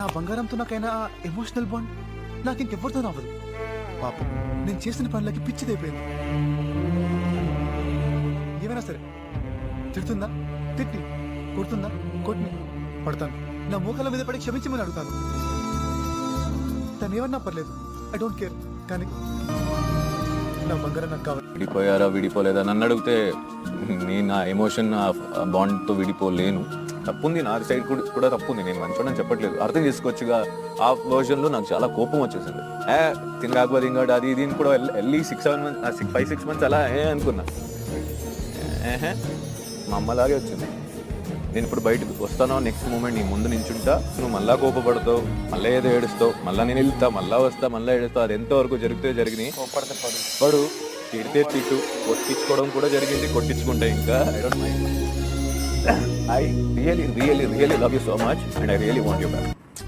నా బంగారంతో నాకైనా ఎమోషనల్ బాండ్ నాకు ఇంకెవ్వరితో అవ్వదు. పాపం నేను చేసిన పనులకి పిచ్చిదైపోయింది. ఏమైనా సరే తిడుతుందా తిట్టి, కొడుతుందా కొట్టిని, పడతాను నా మోకాల మీద పడి క్షమించమని అడుగుతాను. తను ఏమన్నా పర్లేదు, ఐ డోంట్ కేర్. కానీ నా బంగారం నాకు కావాలి. విడిపోయారా విడిపోలేదా నన్ను అడిగితే నేను నా ఎమోషన్ బాండ్తో విడిపోలేను. తప్పుంది నా సైడ్ కూడా తప్పుంది, నేను మంచోడని చెప్పట్లేదు, అర్థం చేసుకోవచ్చుగా. ఆ వర్జన్లో నాకు చాలా కోపం వచ్చేసింది. తినగాకపోతే ఇంకోటి అది ఇది కూడా వెళ్ళి 6-7 months 5-6 months అలా అనుకున్నా. మా అమ్మలాగే వచ్చింది. నేను ఇప్పుడు బయటకు వస్తానో నెక్స్ట్ మూమెంట్ నీ ముందు నించుంటా, నువ్వు మళ్ళా కోపపడతావు, మళ్ళీ ఏదో ఏడుస్తావు, మళ్ళీ నేను వెళ్తా, మళ్ళీ వస్తా, మళ్ళీ ఏడుస్తావు. అది ఎంతవరకు జరిగితే జరిగినాయి. పడు తిడితే తిట్టు, కొట్టించుకోవడం కూడా జరిగింది, కొట్టించుకుంటా. ఇంకా I really love you so much and I really want you back.